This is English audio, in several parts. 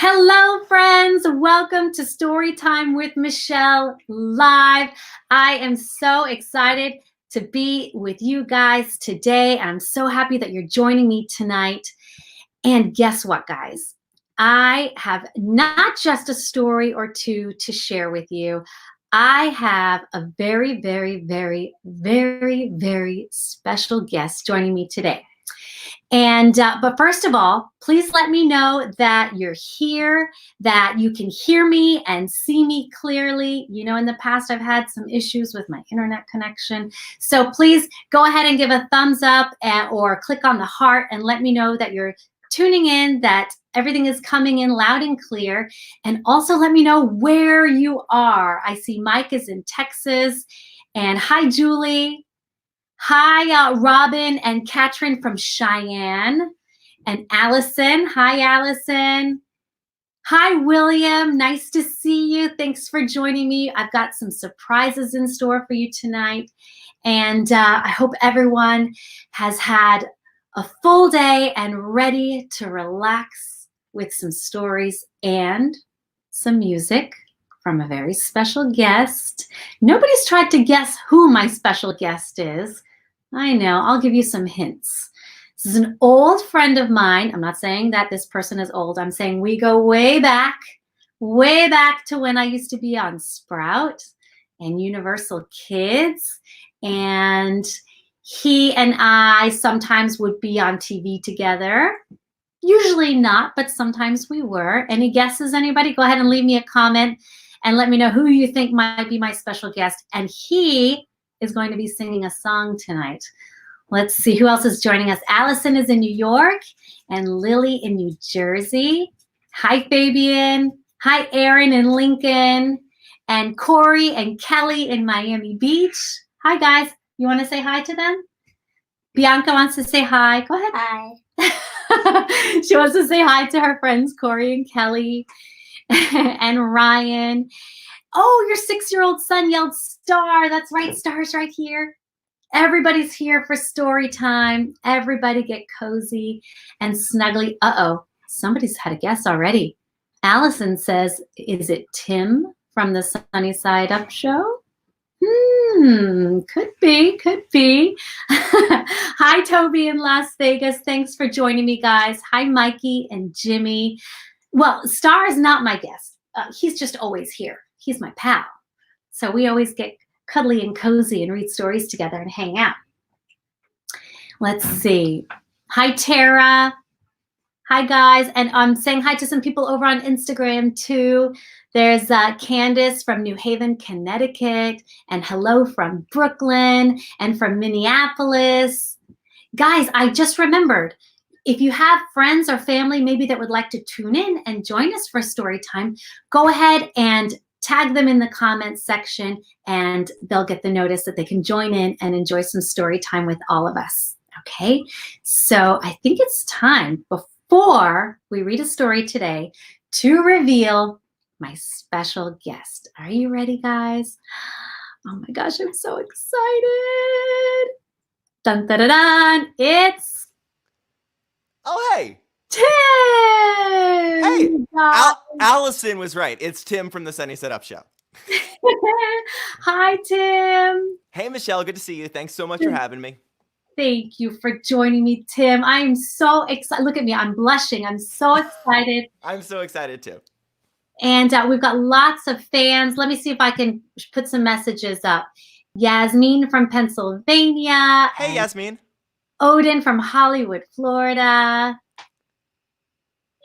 Hello, friends. Welcome to Storytime with Michele Live. I am so excited to be with you guys today. I'm so happy that you're joining me tonight. And guess what, guys? I have not just a story or two to share with you. I have a very, very, very, very, very special guest joining me today. But first of all, please let me know that you're here, that you can hear me and see me clearly. You know, in the past, I've had some issues with my internet connection. So please go ahead and give a thumbs up or click on the heart and let me know that you're tuning in, that everything is coming in loud and clear. And also let me know where you are. I see Mike is in Texas. And hi, Julie. Hi, Robin and Katrin from Cheyenne. And Allison. Hi, Allison. Hi, William. Nice to see you. Thanks for joining me. I've got some surprises in store for you tonight. And I hope everyone has had a full day and ready to relax with some stories and some music from a very special guest. Nobody's tried to guess who my special guest is. I know, I'll give you some hints. This is an old friend of mine. I'm not saying that this person is old. I'm saying we go way back to when I used to be on Sprout and Universal Kids. And he and I sometimes would be on TV together. Usually not, but sometimes we were. Any guesses, anybody? Go ahead and leave me a comment and let me know who you think might be my special guest. And he is going to be singing a song tonight. Let's see who else is joining us. Allison is in New York and Lily in New Jersey. Hi, Fabian. Hi, Aaron in Lincoln. And Corey and Kelly in Miami Beach. Hi, guys. You want to say hi to them? Bianca wants to say hi. Go ahead. Hi. She wants to say hi to her friends, Corey and Kelly and Ryan. Oh, your 6-year-old son yelled star. That's right. Star's right here. Everybody's here for story time. Everybody get cozy and snuggly. Uh-oh, somebody's had a guess already. Allison says, is it Tim from the Sunny Side Up show? Could be, could be. Hi, Toby in Las Vegas. Thanks for joining me, guys. Hi, Mikey and Jimmy. Well, Star is not my guest. He's just always here. He's my pal. So we always get cuddly and cozy and read stories together and hang out. Let's see. Hi, Tara. Hi, guys. And I'm saying hi to some people over on Instagram, too. There's Candice from New Haven, Connecticut. And hello from Brooklyn and from Minneapolis. Guys, I just remembered. If you have friends or family maybe that would like to tune in and join us for story time, go ahead and tag them in the comments section and they'll get the notice that they can join in and enjoy some story time with all of us. Okay, so I think it's time before we read a story today to reveal my special guest. Are you ready, guys? Oh my gosh, I'm so excited. Dun, dun, dun, dun. It's hey. Tim! Hey, Allison was right. It's Tim from the Sunny Side Up show. Hi, Tim. Hey, Michelle. Good to see you. Thanks so much for having me. Thank you for joining me, Tim. I'm so excited. Look at me. I'm blushing. I'm so excited. I'm so excited, too. And we've got lots of fans. Let me see if I can put some messages up. Yasmin from Pennsylvania. Hey, Yasmin. Odin from Hollywood, Florida.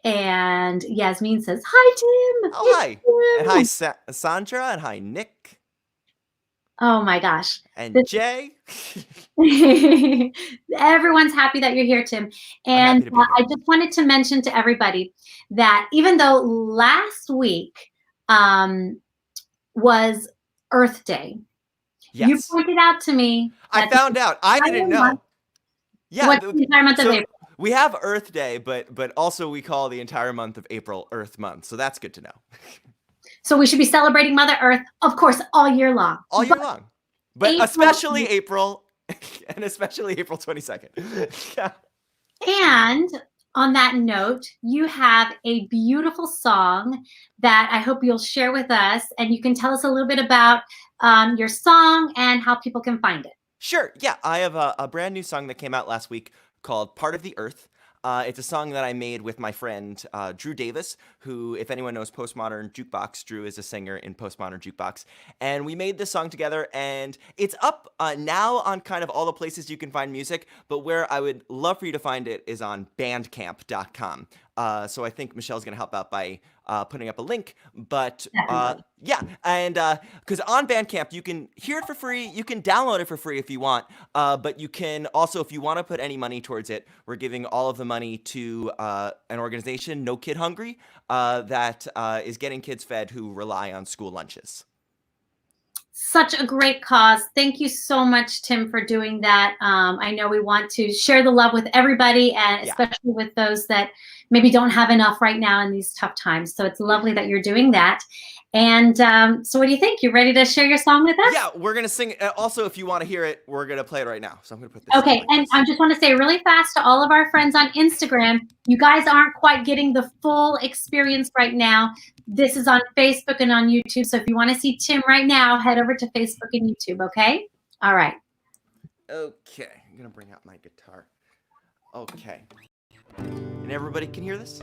And Yasmin says, hi, Tim. Oh, hi. Tim. And hi, Sandra. And hi, Nick. Oh, my gosh. And Jay. Everyone's happy that you're here, Tim. And I just wanted to mention to everybody that even though last week was Earth Day, yes. You pointed out to me. I found out. I didn't know. Yeah. What's the entire month of April? We have Earth Day, but also we call the entire month of April Earth Month. So that's good to know. So we should be celebrating Mother Earth, of course, all year long. All year long. But April, especially April, and especially April 22nd. And on that note, you have a beautiful song that I hope you'll share with us, and you can tell us a little bit about your song and how people can find it. Sure. Yeah, I have a brand new song that came out last week called Part of the Earth. It's a song that I made with my friend Drew Davis, who, if anyone knows Postmodern Jukebox, Drew is a singer in Postmodern Jukebox. And we made this song together, and it's up now on kind of all the places you can find music, but where I would love for you to find it is on bandcamp.com. So I think Michelle's going to help out by putting up a link. But yeah, and because on Bandcamp, you can hear it for free. You can download it for free if you want. But you can also, if you want to put any money towards it, we're giving all of the money to an organization, No Kid Hungry, that is getting kids fed who rely on school lunches. Such a great cause. Thank you so much, Tim, for doing that. I know we want to share the love with everybody, and especially with those that maybe don't have enough right now in these tough times. So it's lovely that you're doing that. And so what do you think? You ready to share your song with us? Yeah, we're going to sing. Also, if you want to hear it, we're going to play it right now. So I'm going to put this. Okay, and I just want to say really fast to all of our friends on Instagram, you guys aren't quite getting the full experience right now. This is on Facebook and on YouTube. So if you want to see Tim right now, head over to Facebook and YouTube, okay? All right. Okay, I'm going to bring out my guitar. Okay. And everybody can hear this?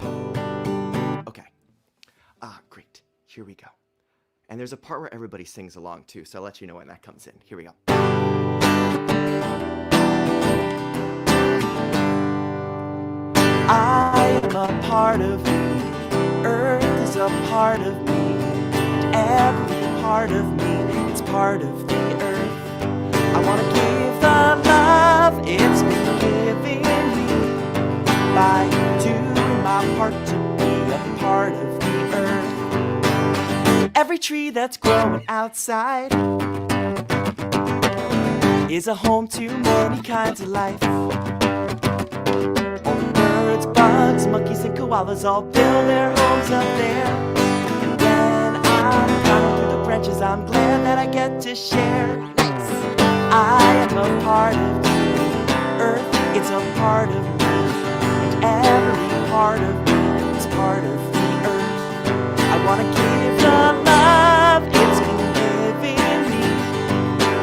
Okay. Great. Here we go. And there's a part where everybody sings along too, so I'll let you know when that comes in. Here we go. I am a part of you. Earth is a part of me. And every part of me, it's part of the earth. I want to give the love it's been giving me by doing my part to be a part of the earth. Every tree that's growing outside is a home to many kinds of life. Birds, bugs, monkeys, and koalas all build their homes up there. And when I'm climbing through the branches, I'm glad that I get to share. Nice. I am a part of the earth, it's a part of me. And every part of me is part of the earth. I want to give the love it's been giving me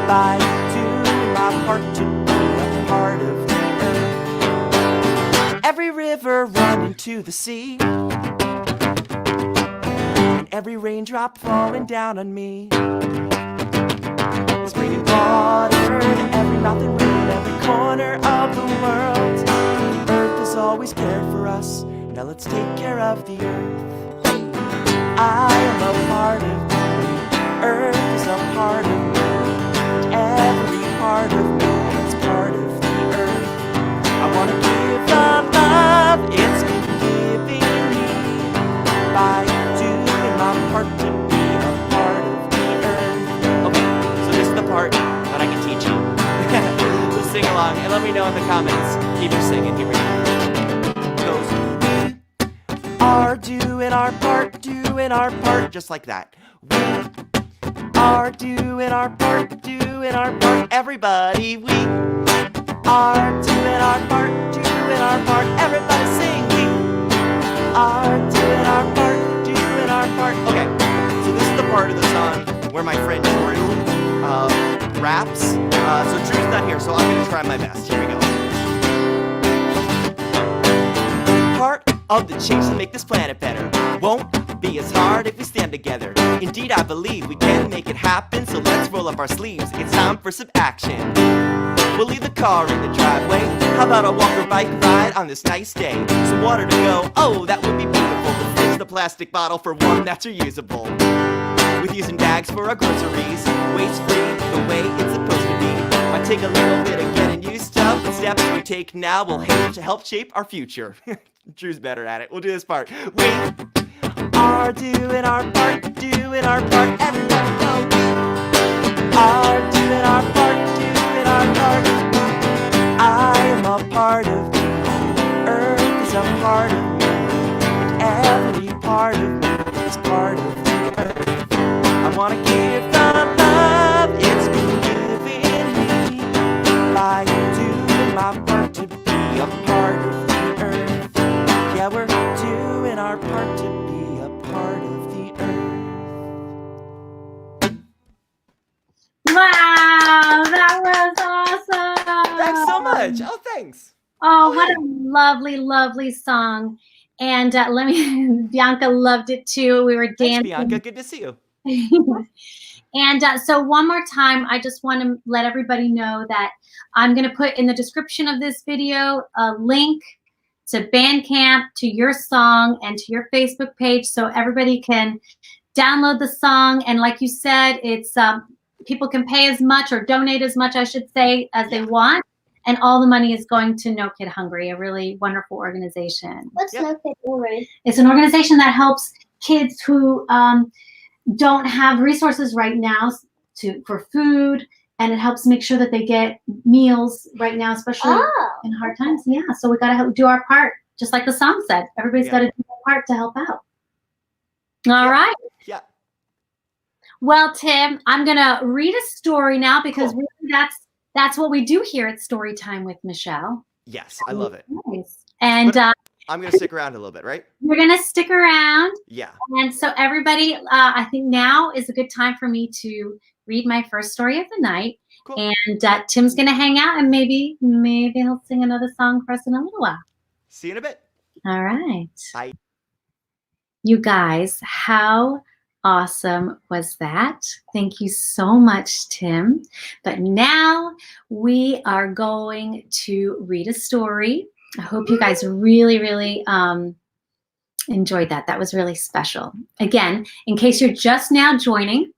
by doing my part to be a part of the earth. Every river running to the sea, and every raindrop falling down on me, is bringing water to every mouth and river, every corner of the world. The earth has always cared for us, now let's take care of the earth. I am a part of you. Earth is a part of me. Every part of me is part of the earth. I want to give the love it's been giving me by doing my part to be a part of the earth. Okay, so this is the part that I can teach you. So sing along and let me know in the comments if you're singing. Here we go. Goes. Are doing our part, doing our part, just like that. We are doing our part, doing our part. Everybody, we are doing our part, doing our part. Everybody sing, we are doing our part, doing our part. Okay, so this is the part of the song where my friend Drew raps. So Drew's not here, so I'm gonna try my best. Here we go. Part of the change to make this planet better won't be as hard if we stand together. Indeed, I believe we can make it happen, so let's roll up our sleeves. It's time for some action. We'll leave the car in the driveway. How about a walk or bike ride on this nice day? Some water to go, oh, that would be beautiful. Replace the plastic bottle for one that's reusable. With using bags for our groceries, waste-free, the way it's supposed to be. Might take a little bit of getting used to. The steps we take now will help shape our future. Drew's better at it. We'll do this part. We are doing our part, doing our part. Everybody go. We are doing our part, doing our part. I am a part of me. Earth is a part of me. And every part of me is part of the earth. I want to give the love it's been giving me by doing my part to be a part of the earth. heart to be a part of the earth. Wow, that was awesome. Thanks so much. Oh, thanks. Oh, what a lovely, lovely song. And Bianca loved it too. We were Thanks, dancing. Bianca. Good to see you. And so one more time, I just want to let everybody know that I'm going to put in the description of this video a link to Bandcamp, to your song, and to your Facebook page so everybody can download the song. And like you said, it's people can pay as much or donate as much, I should say, as they want. And all the money is going to No Kid Hungry, a really wonderful organization. What's No Kid Hungry? It's an organization that helps kids who don't have resources right now for food, and it helps make sure that they get meals right now, especially in hard times. Yeah, so we got to do our part, just like the song said. Everybody's got to do their part to help out. All right. Yeah. Well, Tim, I'm gonna read a story now because really that's what we do here at Storytime with Michele. Yes, I love it. Nice. And I'm going to stick around a little bit, right? you're gonna stick around. Yeah. And so everybody, I think now is a good time for me to read my first story of the night. Cool. And Tim's gonna hang out, and maybe he'll sing another song for us in a little while. See you in a bit. All right. Bye. You guys, how awesome was that? Thank you so much, Tim. But now we are going to read a story. I hope you guys really, really enjoyed that. That was really special. Again, in case you're just now joining,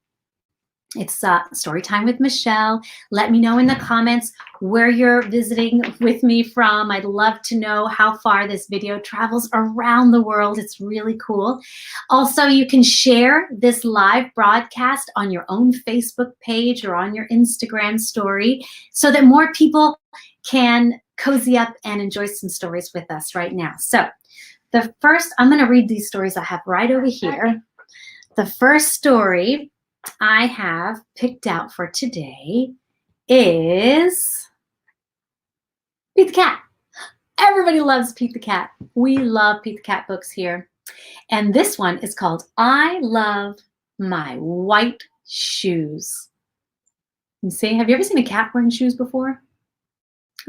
it's Storytime with Michele. Let me know in the comments where you're visiting with me from. I'd love to know how far this video travels around the world. It's really cool. Also, you can share this live broadcast on your own Facebook page or on your Instagram story so that more people can cozy up and enjoy some stories with us right now. So I'm going to read these stories I have right over here. The first story I have picked out for today is Pete the Cat. Everybody loves Pete the Cat. We love Pete the Cat books here. And this one is called I Love My White Shoes. You see, have you ever seen a cat wearing shoes before?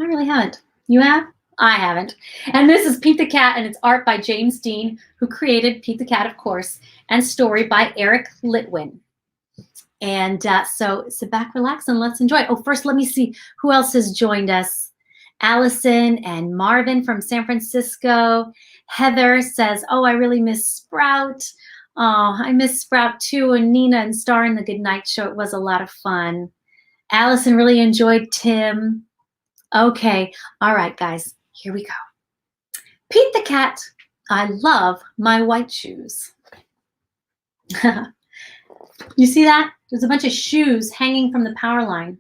I really haven't. You have? I haven't. And this is Pete the Cat, and it's art by James Dean, who created Pete the Cat, of course, and story by Eric Litwin. And so sit back, relax, and let's enjoy. Oh, first, let me see who else has joined us. Allison and Marvin from San Francisco. Heather says, oh, I really miss Sprout. Oh, I miss Sprout too. And Nina and Star in the Goodnight Show. It was a lot of fun. Allison really enjoyed Tim. Okay. All right, guys. Here we go. Pete the Cat, I love my white shoes. You see that? There's a bunch of shoes hanging from the power line.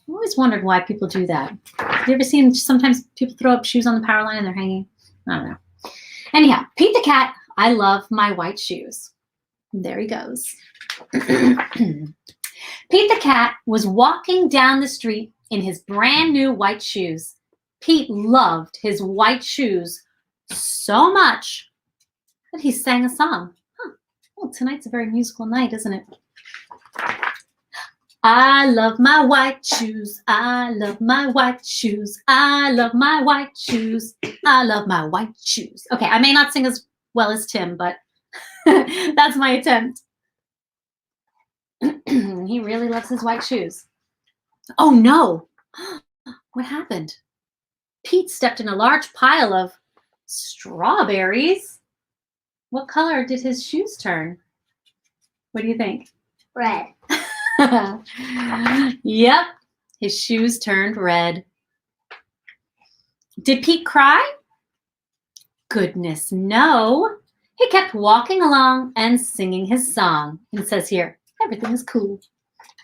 I always wondered why people do that. Have you ever seen sometimes people throw up shoes on the power line and they're hanging? I don't know. Anyhow, Pete the Cat, I love my white shoes. There he goes. Pete the Cat was walking down the street in his brand new white shoes. Pete loved his white shoes so much that he sang a song. Well, tonight's a very musical night, isn't it? I love my white shoes. I love my white shoes. I love my white shoes. I love my white shoes. Okay, I may not sing as well as Tim, but that's my attempt. He really loves his white shoes. Oh no! What happened? Pete stepped in a large pile of strawberries. What color did his shoes turn? What do you think? Red. Yep, his shoes turned red. Did Pete cry? Goodness, no. He kept walking along and singing his song. It says here, everything is cool.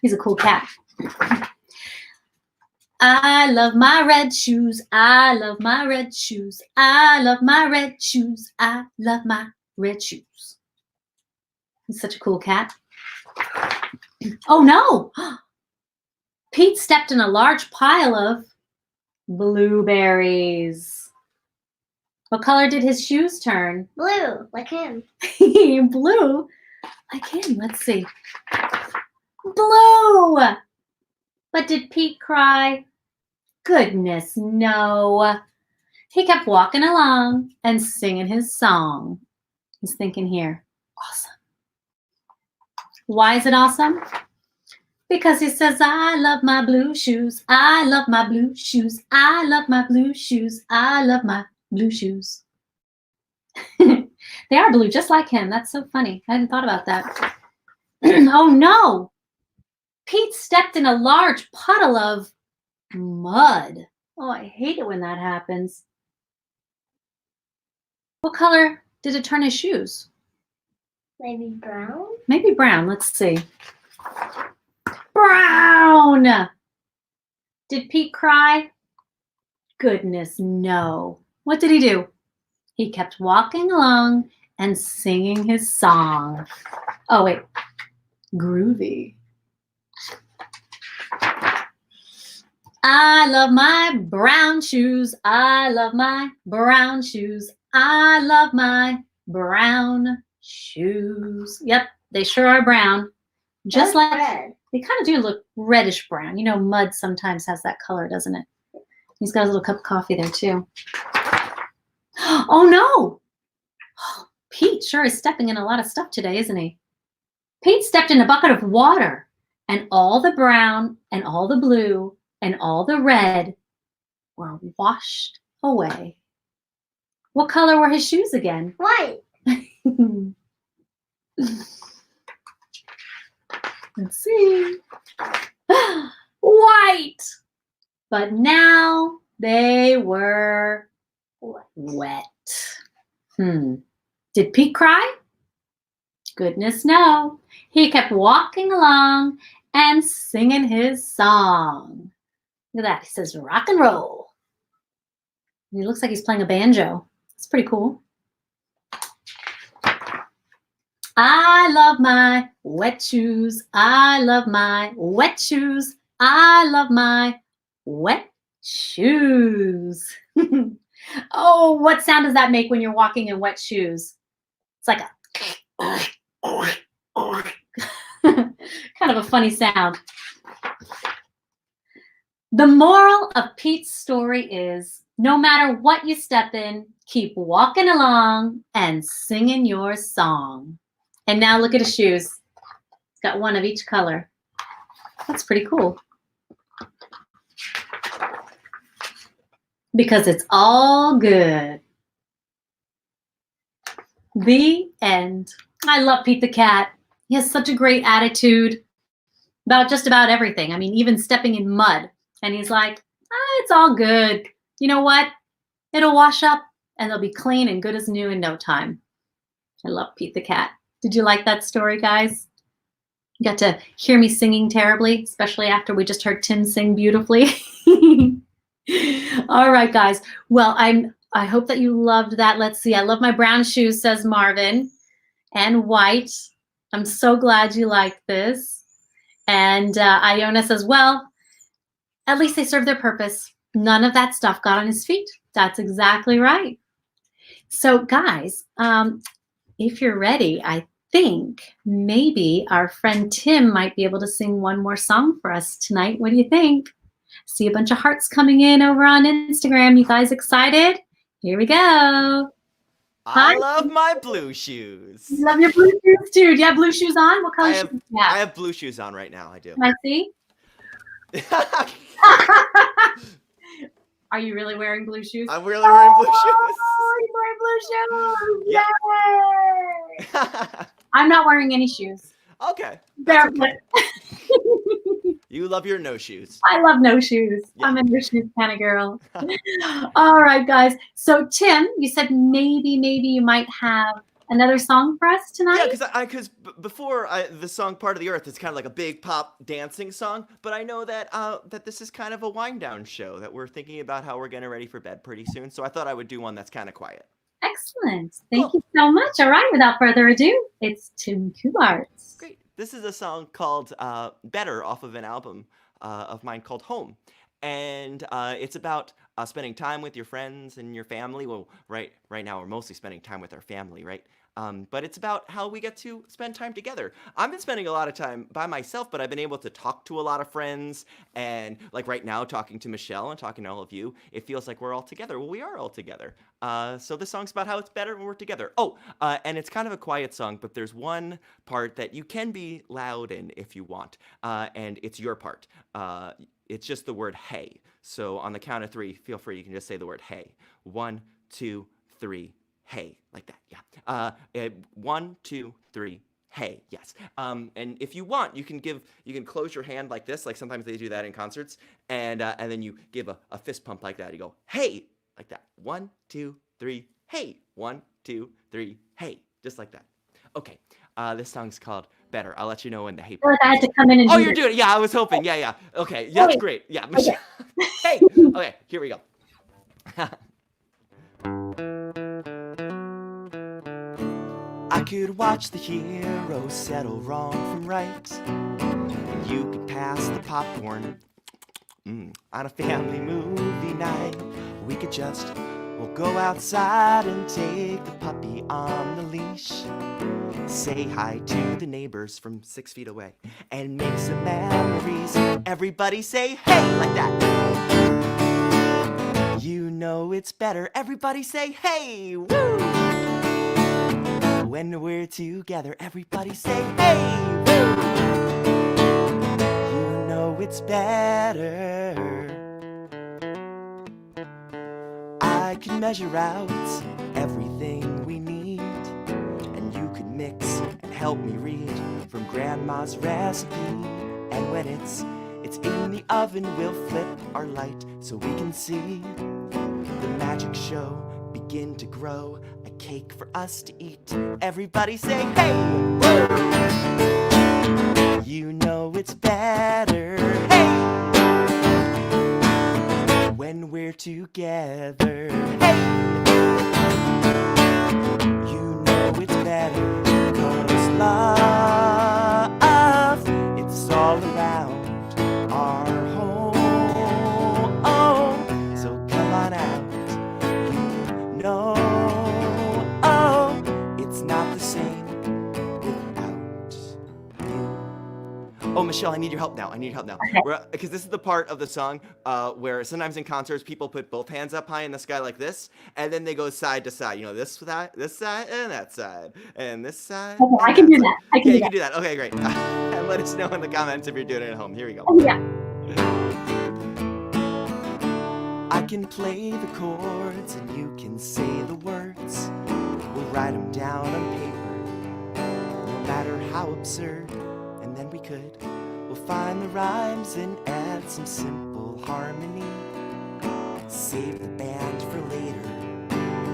He's a cool cat. I love my red shoes. I love my red shoes. I love my red shoes. I love my red shoes. He's such a cool cat. Oh no! Pete stepped in a large pile of blueberries. What color did his shoes turn? Blue, like him. Blue, like him. Let's see. Blue. But did Pete cry? Goodness, no. He kept walking along and singing his song. He's thinking here, awesome. Why is it awesome? Because he says, I love my blue shoes. I love my blue shoes. I love my blue shoes. I love my blue shoes. They are blue, just like him. That's so funny. I hadn't thought about that. Oh no! Pete stepped in a large puddle of mud. Oh, I hate it when that happens. What color did it turn his shoes? Maybe brown? Maybe brown. Let's see. Brown! Did Pete cry? Goodness, no. What did he do? He kept walking along and singing his song. Oh, wait. Groovy. I love my brown shoes. I love my brown shoes. I love my brown shoes. Yep, they sure are brown. Just That's like red. they kind of do look reddish brown. You know, mud sometimes has that color, doesn't it? He's got a little cup of coffee there too. Oh no! Pete sure is stepping in a lot of stuff today, isn't he? Pete stepped in a bucket of water, and all the brown and all the blue and all the red were washed away. What color were his shoes again? White. Let's see. White! But now they were wet. Did Pete cry? Goodness, no. He kept walking along and singing his song. Look at that. He says rock and roll. And he looks like he's playing a banjo. It's pretty cool. I love my wet shoes. I love my wet shoes. I love my wet shoes. Oh, what sound does that make when you're walking in wet shoes? It's like a kind of a funny sound. The moral of Pete's story is, no matter what you step in, keep walking along and singing your song. And now look at his shoes. It's got one of each color. That's pretty cool. Because it's all good. The end. I love Pete the cat. He has such a great attitude about just about everything. I mean, even stepping in mud. And he's like, it's all good. You know what? It'll wash up and they'll be clean and good as new in no time. I love Pete the cat. Did you like that story, guys? You got to hear me singing terribly, especially after we just heard Tim sing beautifully. All right, guys. Well, I hope that you loved that. Let's see. I love my brown shoes, says Marvin, and white. I'm so glad you liked this. And Iona says, well, at least they served their purpose. None of that stuff got on his feet. That's exactly right. So, guys, if you're ready, I think maybe our friend Tim might be able to sing one more song for us tonight. What do you think? See a bunch of hearts coming in over on Instagram. You guys excited? Here we go. I love my blue shoes. You love your blue shoes too. Do you have blue shoes on? What color shoes do you have? I have blue shoes on right now. I do. Can I see? Are you really wearing blue shoes? I'm really wearing blue shoes. Oh, you're wearing blue shoes. Yay! I'm not wearing any shoes. Okay. Barefoot. Okay. You love your no shoes. I love no shoes. Yeah. I'm a no shoes kind of girl. All right, guys. So Tim, you said maybe you might have another song for us tonight. Yeah, because before the song "Part of the Earth" is kind of like a big pop dancing song, but I know that that this is kind of a wind down show, that we're thinking about how we're getting ready for bed pretty soon. So I thought I would do one that's kind of quiet. Excellent. Thank you so much. All right, without further ado, it's Tim Kubart. Great. This is a song called "Better" off of an album of mine called "Home," and it's about spending time with your friends and your family. Well, right now we're mostly spending time with our family, right? But it's about how we get to spend time together. I've been spending a lot of time by myself, but I've been able to talk to a lot of friends. And like right now, talking to Michele and talking to all of you, it feels like we're all together. Well, we are all together. So this song's about how it's better when we're together. Oh, and it's kind of a quiet song, but there's one part that you can be loud in if you want. And it's your part. It's just the word hey. So on the count of 3, feel free. You can just say the word hey. 1, 2, 3. Hey, like that, yeah. 1, 2, 3, hey, yes. And if you want, you can close your hand like this, like sometimes they do that in concerts, and then you give a fist pump like that. You go, hey, like that. 1, 2, 3, hey. 1, 2, 3, hey, just like that. Okay, this song's called Better. I'll let you know when the hey. I feel like I had to come in and Oh, do you're this. doing it. Yeah, I was hoping. Yeah. Okay, that's Hey. great. Yeah, Michele. Hey. Okay, here we go. I could watch the hero settle wrong from right, and you could pass the popcorn on a family movie night. We could just, we'll go outside and take the puppy on the leash, say hi to the neighbors from 6 feet away, and make some memories. Everybody say hey like that. You know it's better. Everybody say hey. Woo! When we're together, everybody say hey. Woo! You know it's better. I can measure out everything we need, and you could mix and help me read from Grandma's recipe. And when it's in the oven, we'll flip our light so we can see the magic show begin to grow. A cake for us to eat. Everybody say hey. Woo! You know it's better. Hey. When we're together. Hey. You know it's better. 'Cause love, it's all around our home. So come on out. You know, it's not the same without you. Oh, Michele, I need your help now. Okay. Because this is the part of the song where sometimes in concerts people put both hands up high in the sky like this, and then they go side to side. You know, this side, and that side, and this side. Okay, I can do that. You can do that. Okay, great. And let us know in the comments if you're doing it at home. Here we go. Oh, yeah. I can play the chords and you can say the words. We'll write them down on paper, no matter how absurd. And then we'll find the rhymes and add some simple harmony. Save the band for later.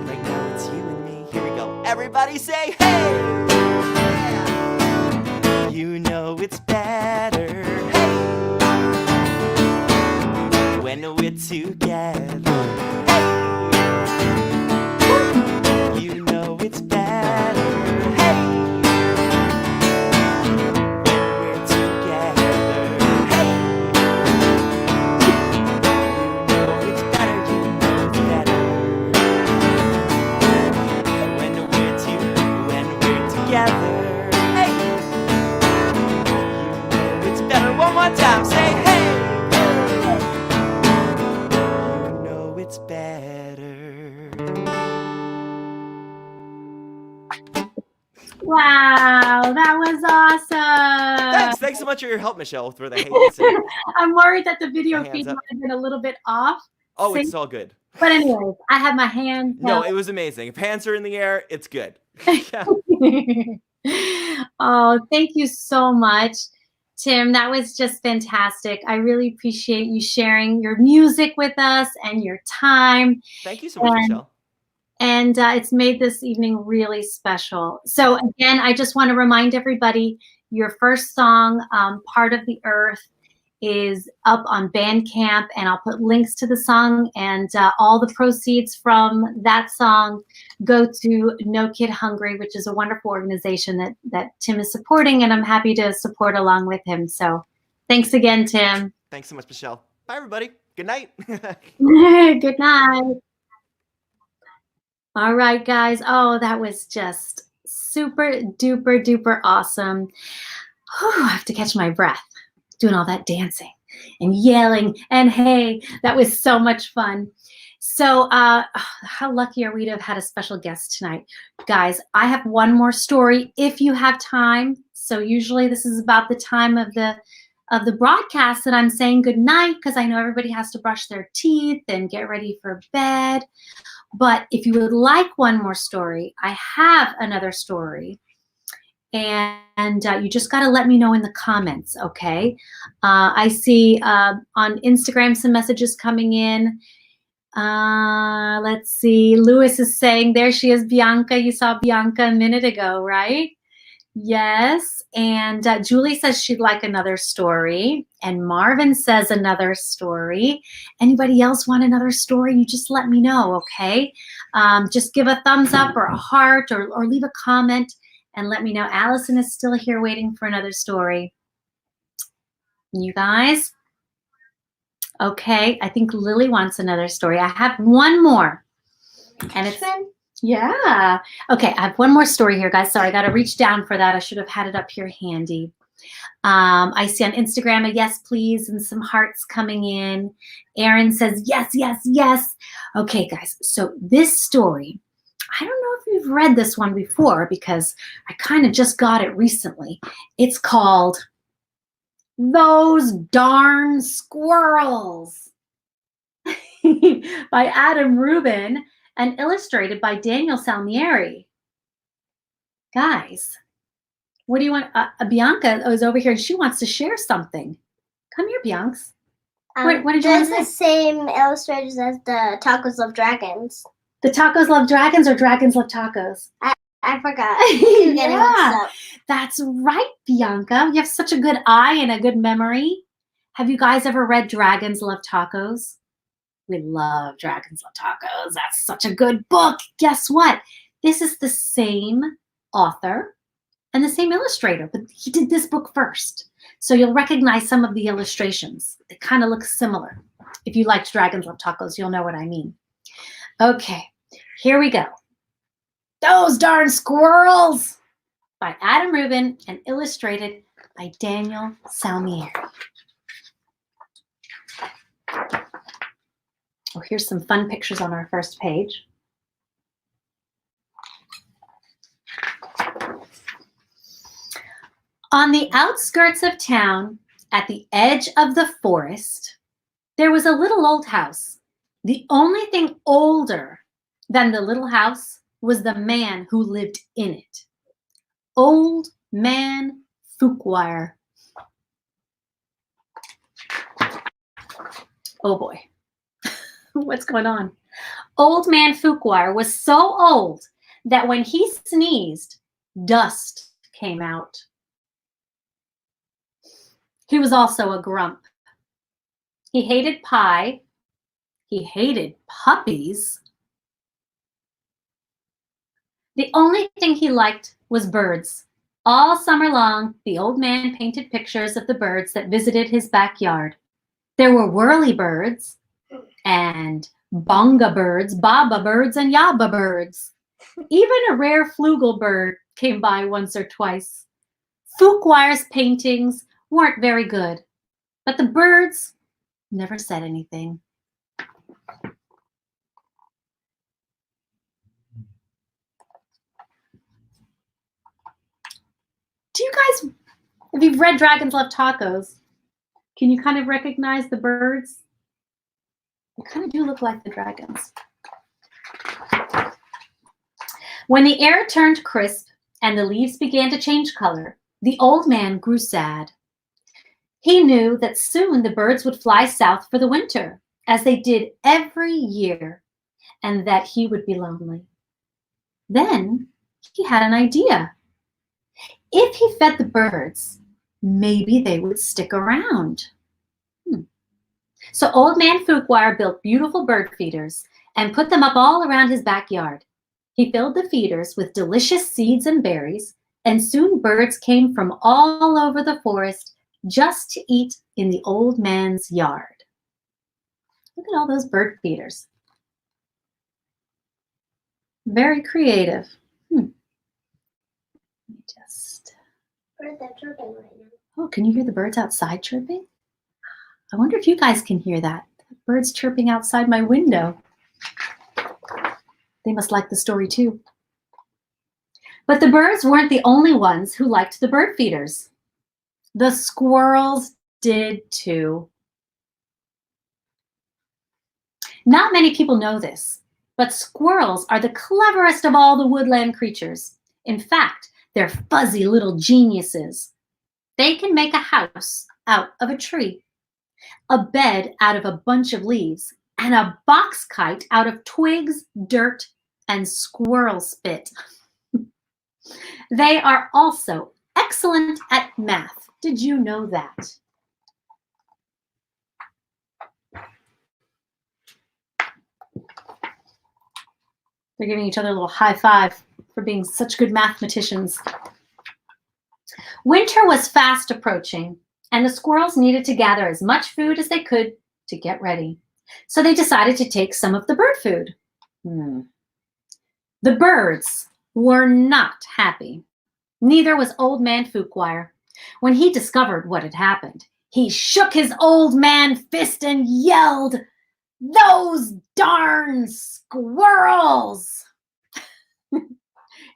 Right now it's you and me. Here we go. Everybody say hey! Yeah. You know it's better. Hey! When we're together. Hey! You know it's better. Hey! When we're together. Hey! You know it's better. When we're together. Hey! You know it's better. One more time. Say hey! It's better. Wow, that was awesome. Thanks so much for your help, Michele, for the hey. I'm worried that the video My feed hands up. might have been a little bit off. Oh, it's all good. But anyways, I have my hands. No, it was amazing. If hands are in the air, it's good. Yeah. Oh, thank you so much, Tim. That was just fantastic. I really appreciate you sharing your music with us and your time. Thank you so much, Michele. And it's made this evening really special. So again, I just want to remind everybody, your first song, Part of the Earth, is up on Bandcamp, and I'll put links to the song, and all the proceeds from that song go to No Kid Hungry, which is a wonderful organization that Tim is supporting, and I'm happy to support along with him. So thanks again, Tim. Thanks so much, Michele. Bye, everybody. Good night. Good night. All right, guys. Oh, that was just super duper duper awesome. Whew, I have to catch my breath doing all that dancing and yelling and hey, that was so much fun. So how lucky are we to have had a special guest tonight? Guys, I have one more story if you have time. So usually this is about the time of the broadcast that I'm saying good night because I know everybody has to brush their teeth and get ready for bed. But if you would like one more story, I have another story. And you just got to let me know in the comments, okay? I see on Instagram some messages coming in. Let's see. Lewis is saying, there she is, Bianca. You saw Bianca a minute ago, right? Yes. And Julie says she'd like another story. And Marvin says another story. Anybody else want another story? You just let me know, okay? Just give a thumbs up or a heart or leave a comment and let me know. Allison is still here waiting for another story. You guys? Okay, I think Lily wants another story. I have one more. And it's, yeah. Okay, I have one more story here, guys. Sorry, I got to reach down for that. I should have had it up here handy. I see on Instagram a yes, please, and some hearts coming in. Erin says, yes, yes, yes. Okay, guys, so this story, I don't know if you've read this one before because I kind of just got it recently. It's called Those Darn Squirrels by Adam Rubin and illustrated by Daniel Salmieri. Guys, what do you want? Bianca is over here and she wants to share something. Come here, Bianca. What did you want to say? The same illustrators as the Tacos Love Dragons. The Tacos Love Dragons or Dragons Love Tacos? I forgot. You're getting mixed up. That's right, Bianca. You have such a good eye and a good memory. Have you guys ever read Dragons Love Tacos? We love Dragons Love Tacos. That's such a good book. Guess what? This is the same author and the same illustrator, but he did this book first. So you'll recognize some of the illustrations. They kind of look similar. If you liked Dragons Love Tacos, you'll know what I mean. Okay, here we go. Those Darn Squirrels by Adam Rubin and illustrated by Daniel Salmieri. Oh, here's some fun pictures on our first page. On the outskirts of town, at the edge of the forest, there was a little old house. The only thing older than the little house was the man who lived in it. Old Man Fuquire. Oh boy, what's going on? Old Man Fuquire was so old that when he sneezed, dust came out. He was also a grump. He hated pie. He hated puppies. The only thing he liked was birds. All summer long, the old man painted pictures of the birds that visited his backyard. There were whirly birds and bonga birds, baba birds, and yaba birds. Even a rare flugel bird came by once or twice. Fuquire's paintings weren't very good, but the birds never said anything. Do you guys, if you've read Dragons Love Tacos, can you kind of recognize the birds? They kind of do look like the dragons. When the air turned crisp and the leaves began to change color, the old man grew sad. He knew that soon the birds would fly south for the winter, as they did every year, and that he would be lonely. Then he had an idea. If he fed the birds, maybe they would stick around. So Old Man Fuquire built beautiful bird feeders and put them up all around his backyard. He filled the feeders with delicious seeds and berries, and soon birds came from all over the forest just to eat in the old man's yard. Look at all those bird feeders. Very creative. Let me just... Birds are chirping right now. Oh, can you hear the birds outside chirping? I wonder if you guys can hear that. Birds chirping outside my window. They must like the story too. But the birds weren't the only ones who liked the bird feeders. The squirrels did too. Not many people know this, but squirrels are the cleverest of all the woodland creatures. In fact, they're fuzzy little geniuses. They can make a house out of a tree, a bed out of a bunch of leaves, and a box kite out of twigs, dirt, and squirrel spit. They are also excellent at math. Did you know that? They're giving each other a little high five for being such good mathematicians. Winter was fast approaching, and the squirrels needed to gather as much food as they could to get ready. So they decided to take some of the bird food. The birds were not happy. Neither was Old Man Fuquire. When he discovered what had happened, he shook his old man fist and yelled, "Those darn squirrels!"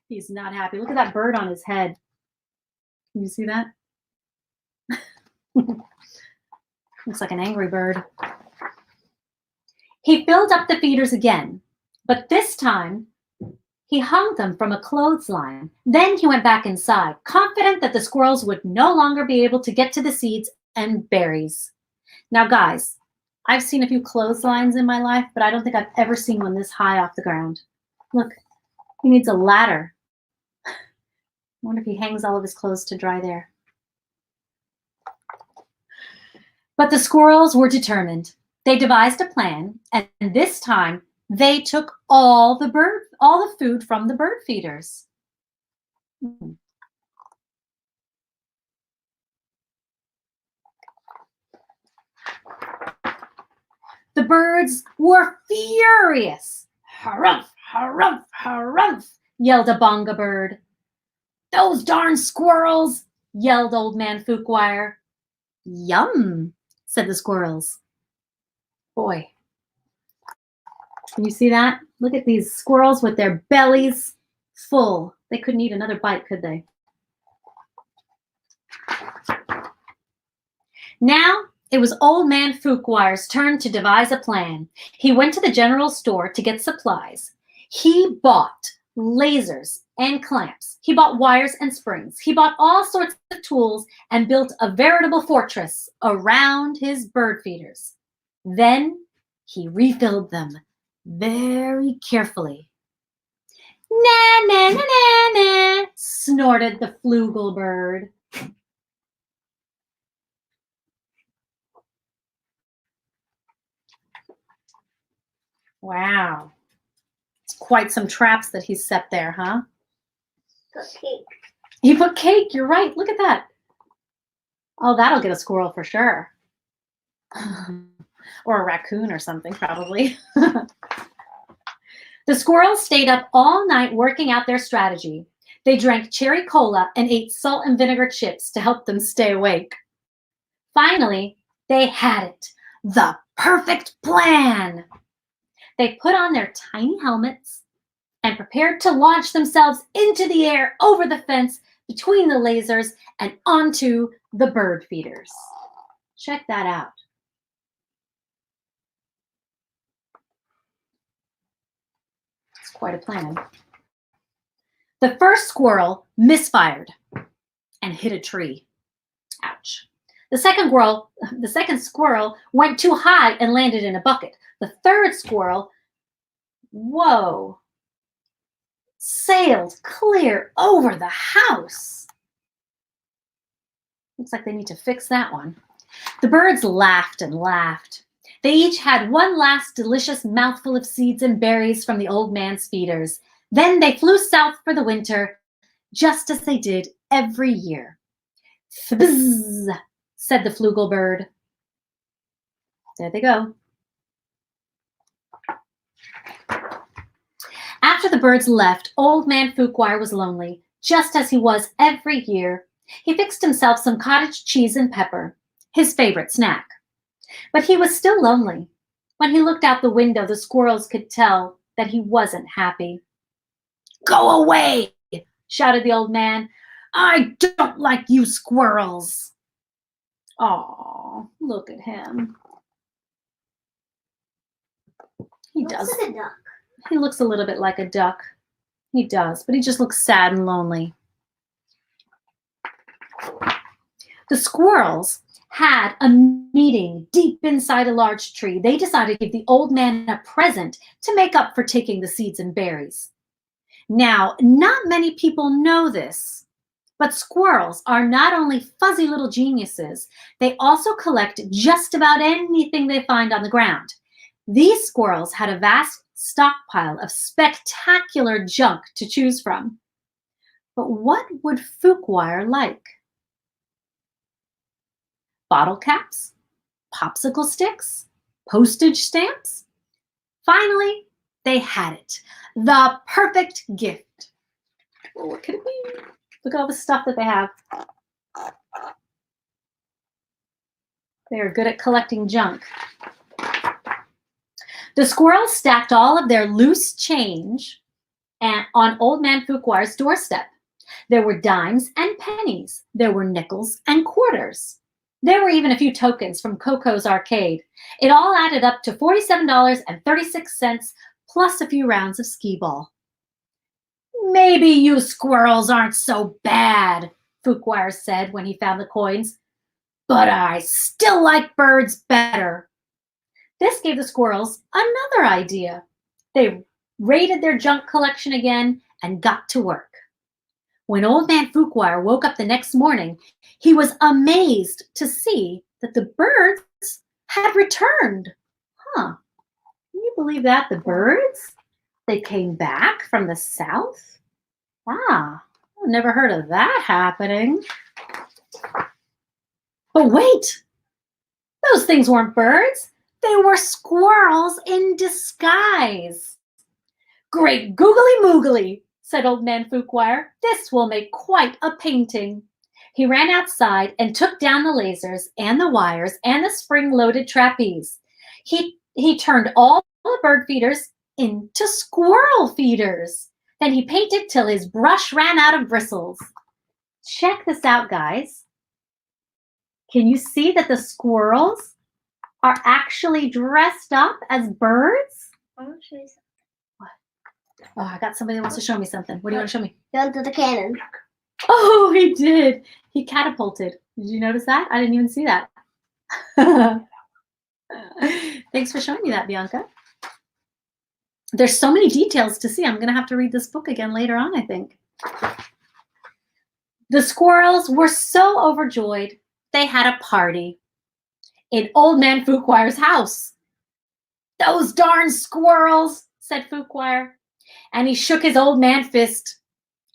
He's not happy. Look at that bird on his head. Can you see that? Looks like an angry bird. He filled up the feeders again, but this time he hung them from a clothesline. Then he went back inside, confident that the squirrels would no longer be able to get to the seeds and berries. Now, guys, I've seen a few clotheslines in my life, but I don't think I've ever seen one this high off the ground. Look, he needs a ladder. I wonder if he hangs all of his clothes to dry there. But the squirrels were determined. They devised a plan, and this time they took all the food from the bird feeders. The birds were furious. "Harumph, harumph, harumph," yelled a bonga bird. "Those darn squirrels," yelled Old Man Fuquire. "Yum," said the squirrels. Boy, can you see that? Look at these squirrels with their bellies full. They couldn't eat another bite, could they? Now it was Old Man Fuquire's turn to devise a plan. He went to the general store to get supplies. He bought lasers and clamps. He bought wires and springs. He bought all sorts of tools and built a veritable fortress around his bird feeders. Then he refilled them very carefully. "Na, na, na, na, na," snorted the flugel bird. Wow. It's quite some traps that he's set there, huh? Put cake. He put cake, you're right. Look at that. Oh, that'll get a squirrel for sure. Or a raccoon or something, probably. The squirrels stayed up all night working out their strategy. They drank cherry cola and ate salt and vinegar chips to help them stay awake. Finally, they had it. The perfect plan. They put on their tiny helmets and prepared to launch themselves into the air over the fence between the lasers and onto the bird feeders. Check that out. It's quite a plan. The first squirrel misfired and hit a tree. Ouch. The second squirrel went too high and landed in a bucket. The third squirrel, sailed clear over the house. Looks like they need to fix that one. The birds laughed and laughed. They each had one last delicious mouthful of seeds and berries from the old man's feeders. Then they flew south for the winter, just as they did every year. "Fbzz," said the flugel bird. There they go. After the birds left, Old Man Fuquire was lonely, just as he was every year. He fixed himself some cottage cheese and pepper, his favorite snack. But he was still lonely. When he looked out the window, the squirrels could tell that he wasn't happy. "Go away!" shouted the old man. "I don't like you squirrels." Aw, look at him. He does. Looks like a duck. He looks a little bit like a duck. He does, but he just looks sad and lonely. The squirrels had a meeting deep inside a large tree. They decided to give the old man a present to make up for taking the seeds and berries. Now, not many people know this, but squirrels are not only fuzzy little geniuses, they also collect just about anything they find on the ground. These squirrels had a vast stockpile of spectacular junk to choose from. But what would Fuquire like? Bottle caps? Popsicle sticks? Postage stamps? Finally, they had it. The perfect gift. Oh, what could it be? Look at all the stuff that they have. They are good at collecting junk. The squirrels stacked all of their loose change on Old Man Fuquire's doorstep. There were dimes and pennies. There were nickels and quarters. There were even a few tokens from Coco's arcade. It all added up to $47.36 plus a few rounds of skee ball. "Maybe you squirrels aren't so bad," Fuquire said when he found the coins, "but I still like birds better." This gave the squirrels another idea. They raided their junk collection again and got to work. When Old Man Fuquire woke up the next morning, he was amazed to see that the birds had returned. Can you believe that? The birds? They came back from the south? I've never heard of that happening. But wait, those things weren't birds. They were squirrels in disguise. "Great googly moogly," said Old Man Fuquire. "This will make quite a painting." He ran outside and took down the lasers and the wires and the spring-loaded trapeze. He turned all the bird feeders into squirrel feeders. Then he painted till his brush ran out of bristles. Check this out, guys. Can you see that the squirrels are actually dressed up as birds? I want to show you something. What? Oh, I got somebody that wants to show me something. What do you want to show me? He went to the cannon. Oh, he did. He catapulted. Did you notice that? I didn't even see that. Thanks for showing me that, Bianca. There's so many details to see. I'm going to have to read this book again later on, I think. The squirrels were so overjoyed, they had a party in Old Man Fuquire's house. "Those darn squirrels," said Fuquire, and he shook his old man fist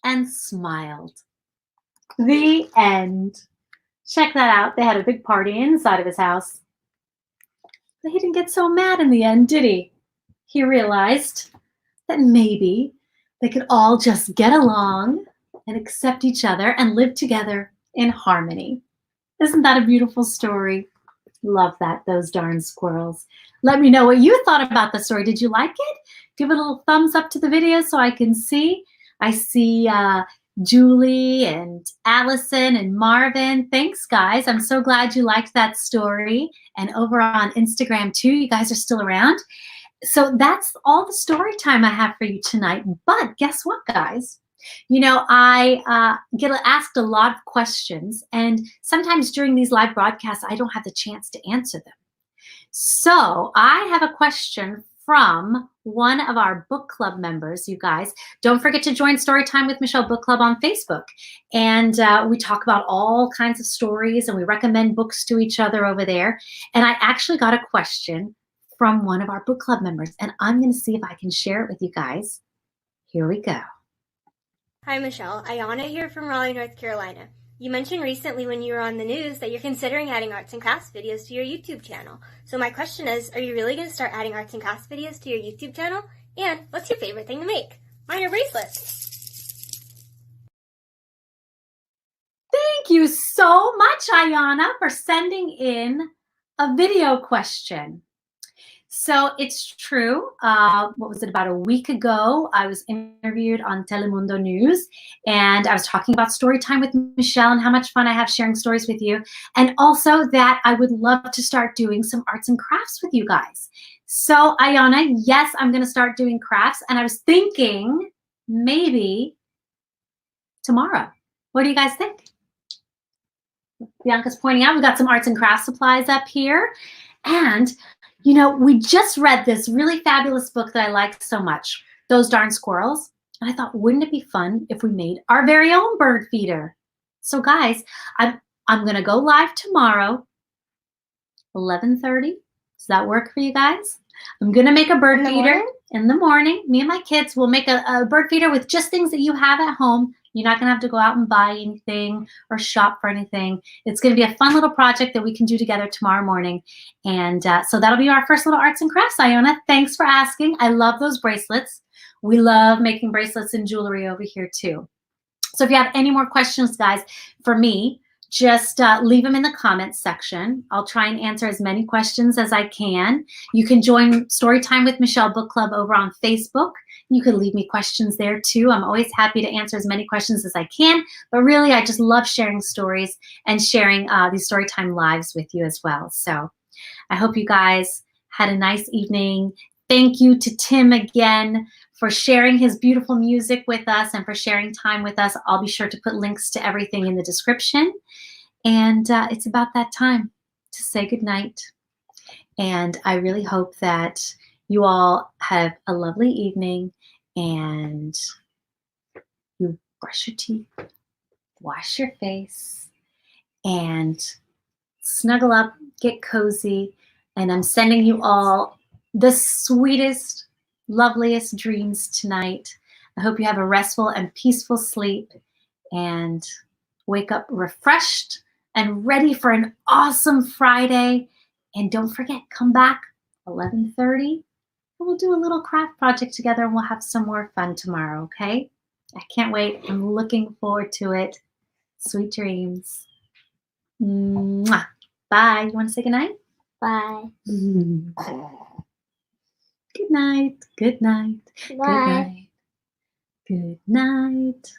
and smiled. The end. Check that out. They had a big party inside of his house. But he didn't get so mad in the end, did he? He realized that maybe they could all just get along and accept each other and live together in harmony. Isn't that a beautiful story? Love that, those darn squirrels. Let me know what you thought about the story. Did you like it? Give it a little thumbs up to the video so I can see. I see Julie and Allison and Marvin. Thanks, guys. I'm so glad you liked that story. And over on Instagram, too, you guys are still around. So that's all the story time I have for you tonight. But guess what, guys? You know, I get asked a lot of questions, and sometimes during these live broadcasts, I don't have the chance to answer them. So I have a question from one of our book club members, you guys. Don't forget to join Storytime with Michele Book Club on Facebook. And we talk about all kinds of stories, and we recommend books to each other over there. And I actually got a question from one of our book club members, and I'm going to see if I can share it with you guys. Here we go. Hi, Michele. Ayana here from Raleigh, North Carolina. You mentioned recently when you were on the news that you're considering adding arts and crafts videos to your YouTube channel. So my question is, are you really going to start adding arts and crafts videos to your YouTube channel? And what's your favorite thing to make? on your bracelet. Thank you so much, Ayana, for sending in a video question. So it's true. What was it, about a week ago, I was interviewed on Telemundo News, and I was talking about story time with Michele and how much fun I have sharing stories with you, and also that I would love to start doing some arts and crafts with you guys. So Ayana, yes, I'm going to start doing crafts, and I was thinking maybe tomorrow. What do you guys think? Bianca's pointing out we've got some arts and crafts supplies up here, and you know, we just read this really fabulous book that I like so much, Those Darn Squirrels. And I thought, wouldn't it be fun if we made our very own bird feeder? So guys, I'm going to go live tomorrow, 11:30. Does that work for you guys? I'm going to make a bird feeder in the morning. Me and my kids will make a bird feeder with just things that you have at home. You're not going to have to go out and buy anything or shop for anything. It's going to be a fun little project that we can do together tomorrow morning. And so that'll be our first little arts and crafts, Iona. Thanks for asking. I love those bracelets. We love making bracelets and jewelry over here too. So if you have any more questions, guys, for me, just leave them in the comments section. I'll try and answer as many questions as I can. You can join Storytime with Michele Book Club over on Facebook. You can leave me questions there too. I'm always happy to answer as many questions as I can, but really I just love sharing stories and sharing these Storytime lives with you as well. So I hope you guys had a nice evening. Thank you to Tim again for sharing his beautiful music with us and for sharing time with us. I'll be sure to put links to everything in the description. And it's about that time to say goodnight. And I really hope that you all have a lovely evening and you brush your teeth, wash your face, and snuggle up, get cozy. And I'm sending you all the sweetest, loveliest dreams tonight. I hope you have a restful and peaceful sleep and wake up refreshed and ready for an awesome Friday. And don't forget, come back 11:30 and we'll do a little craft project together and we'll have some more fun tomorrow, okay? I can't wait. I'm looking forward to it. Sweet dreams. Mwah. Bye. You want to say goodnight? Bye. Good night. Good night. Bye. Good night. Good night.